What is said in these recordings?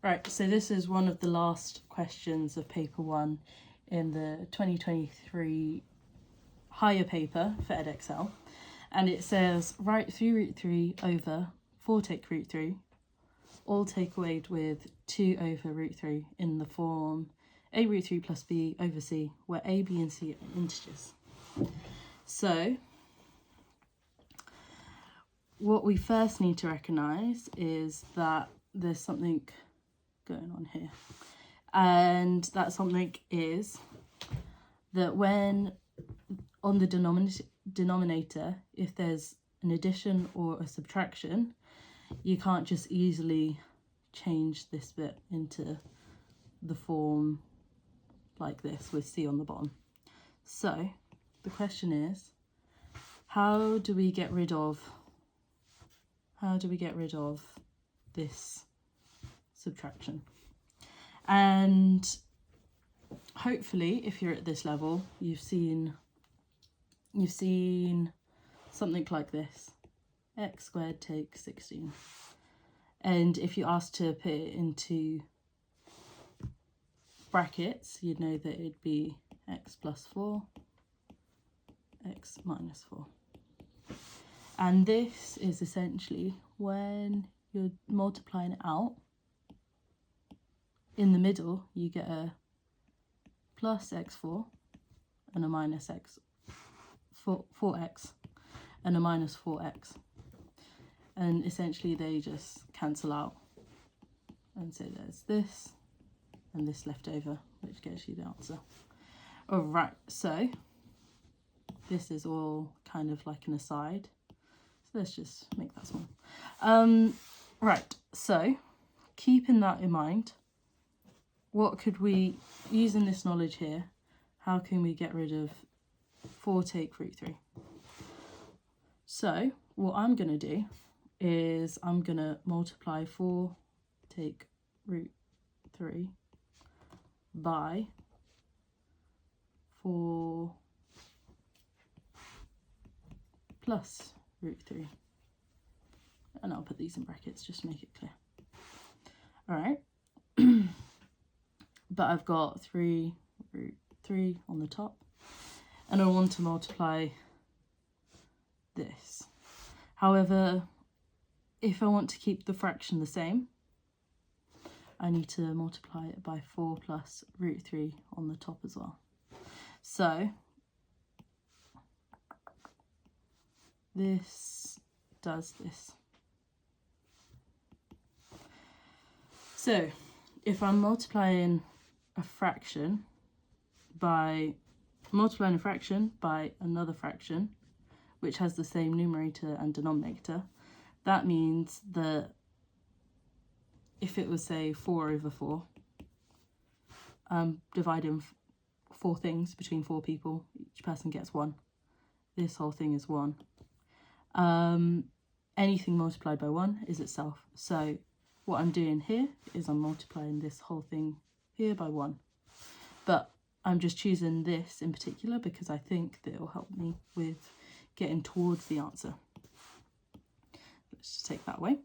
Right, so this is one of the last questions of paper 1 in the 2023 higher paper for Edexcel. And it says, write 3 root 3 over 4 take root 3, all takeawayed with 2 over root 3 in the form a root 3 plus b over c, where a, b and c are integers. So what we first need to recognise is that there's something going on here. And that something is that when on the denominator, if there's an addition or a subtraction, you can't just easily change this bit into the form like this with c on the bottom. So the question is, how do we get rid of this subtraction? And hopefully, if you're at this level, you've seen something like this: x squared takes 16. And if you asked to put it into brackets, you'd know that it'd be x plus 4, x minus 4. And this is essentially when you're multiplying it out, in the middle you get a plus x4 and a minus 4x and a minus 4x. And essentially they just cancel out. And so there's this and this left over, which gets you the answer. All right, so this is all kind of like an aside. So let's just make that small. Right, so keeping that in mind, what could we, using this knowledge here, how can we get rid of 4 take root 3? So what I'm going to do is I'm going to multiply 4 take root 3 by 4 plus root 3. And I'll put these in brackets just to make it clear. All right. But I've got 3 root 3 on the top, and I want to multiply this. However, if I want to keep the fraction the same, I need to multiply it by 4 plus root 3 on the top as well. So this does this. So if I'm multiplying a fraction by another fraction, which has the same numerator and denominator, that means that if it was, say, 4 over 4, dividing 4 things between 4 people, each person gets 1. This whole thing is 1. Anything multiplied by 1 is itself. So what I'm doing here is I'm multiplying this whole thing here by 1. But I'm just choosing this in particular because I think that it will help me with getting towards the answer. Let's just take that away.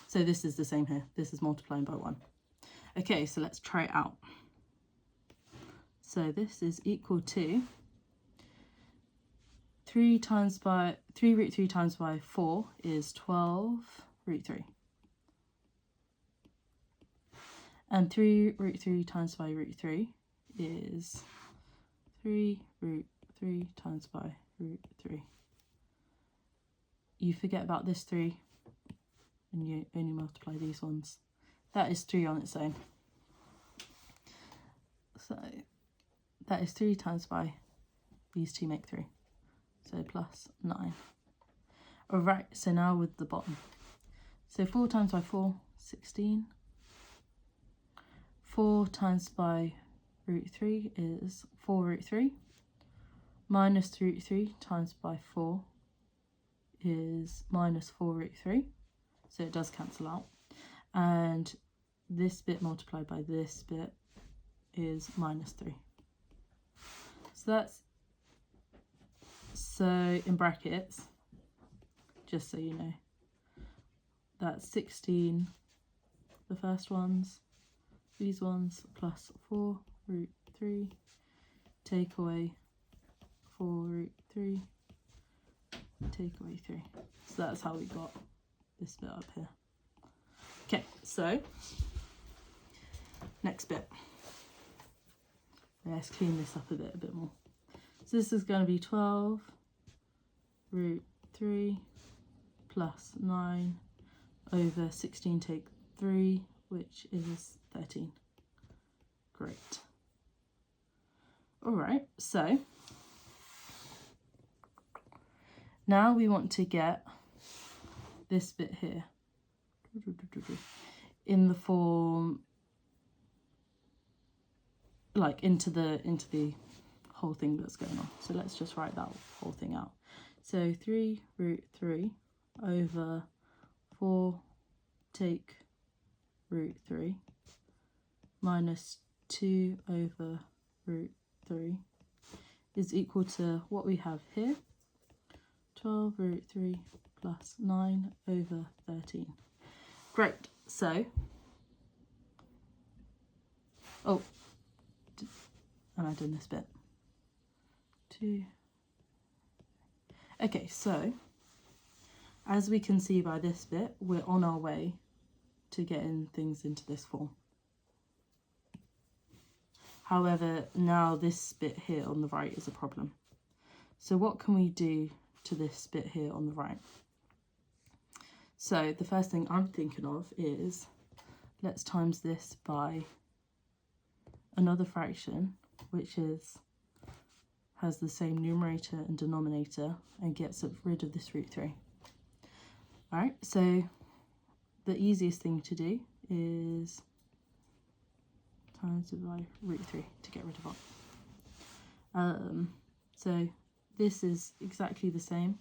So this is the same here. This is multiplying by 1. Okay, so let's try it out. So this is equal to 3 root 3 times by 4 is 12 root 3. And 3 root 3 times by root 3 is 3 root 3 times by root 3. You forget about this 3 and you only multiply these ones. That is 3 on its own. So that is 3 times by, these two make 3. So plus 9. All right, so now with the bottom. So 4 times by 4, 16. 4 times by root 3 is 4 root 3. Minus root 3 times by 4 is minus 4 root 3. So it does cancel out. And this bit multiplied by this bit is minus 3. So in brackets, just so you know, that's 16, the first ones, these ones, plus 4 root 3, take away 4 root 3, take away 3. So that's how we got this bit up here. Okay, so next bit. Let's clean this up a bit more. So this is going to be 12 root 3 plus 9 over 16 take 3, which is 13. Great. All right, so now we want to get this bit here in the form, like into the whole thing that's going on. So let's just write that whole thing out. So 3 root 3 over 4 take root 3 minus 2 over root 3 is equal to what we have here, 12 root 3 plus 9 over 13. Great, so, oh, am I doing this bit? 2. Okay, so, as we can see by this bit, we're on our way to getting things into this form. However, now this bit here on the right is a problem. So what can we do to this bit here on the right? So the first thing I'm thinking of is, let's times this by another fraction, which has the same numerator and denominator and gets rid of this root 3. All right, so the easiest thing to do is times it by root 3 to get rid of it. So this is exactly the same.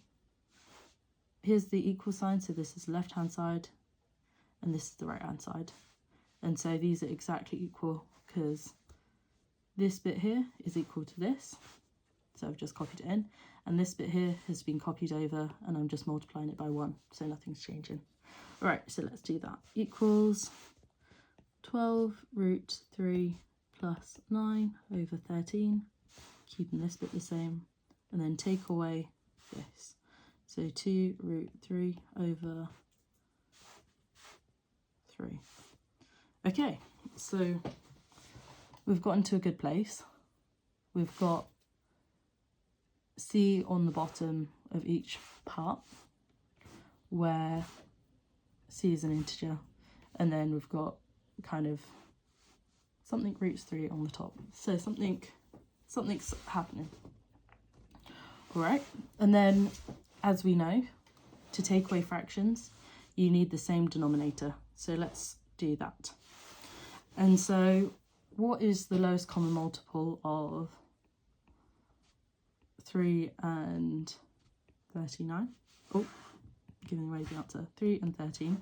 Here's the equal sign, so this is left hand side and this is the right hand side. And so these are exactly equal because this bit here is equal to this. So I've just copied it in, and this bit here has been copied over and I'm just multiplying it by 1, so nothing's changing. All right, so let's do that. Equals 12 root 3 plus 9 over 13, keeping this bit the same, and then take away this. So 2 root 3 over 3. Okay, so we've gotten to a good place. We've got C on the bottom of each part, where C is an integer, and then we've got kind of something roots 3 on the top. So something's happening. All right, and then as we know, to take away fractions, you need the same denominator. So let's do that. And so what is the lowest common multiple of 3 and 39? Oh, giving away the answer. 3 and 13.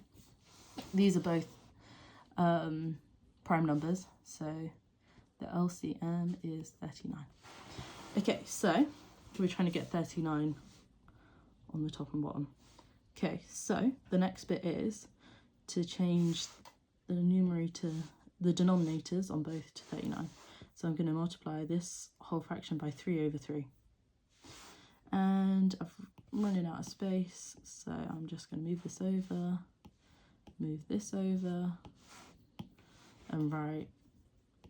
These are both prime numbers, so the LCM is 39. Okay, so we're trying to get 39 on the top and bottom. Okay, so the next bit is to change the denominators on both to 39. So I'm going to multiply this whole fraction by 3 over 3. And I've running out of space, so I'm just going to move this over, and write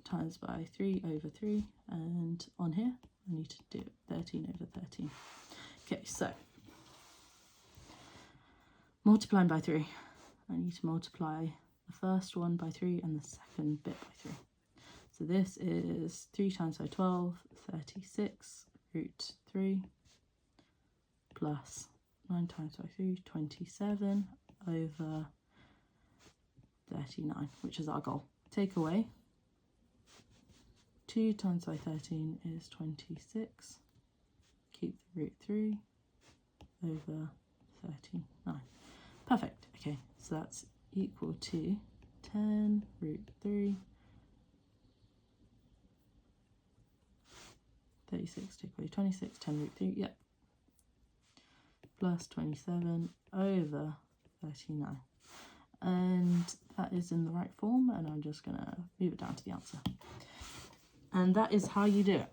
times by 3 over 3, and on here I need to do 13 over 13. Okay, so multiplying by 3, I need to multiply the first one by 3 and the second bit by 3. So this is 3 times by 12, 36 root 3, plus 9 times by 3, 27 over 39, which is our goal. Take away 2 times by 13 is 26. Keep the root 3 over 39. Perfect. Okay, so that's equal to 10 root 3. 36, take away 26, 10 root 3, yep. Plus 27 over 39. And that is in the right form, and I'm just going to move it down to the answer. And that is how you do it.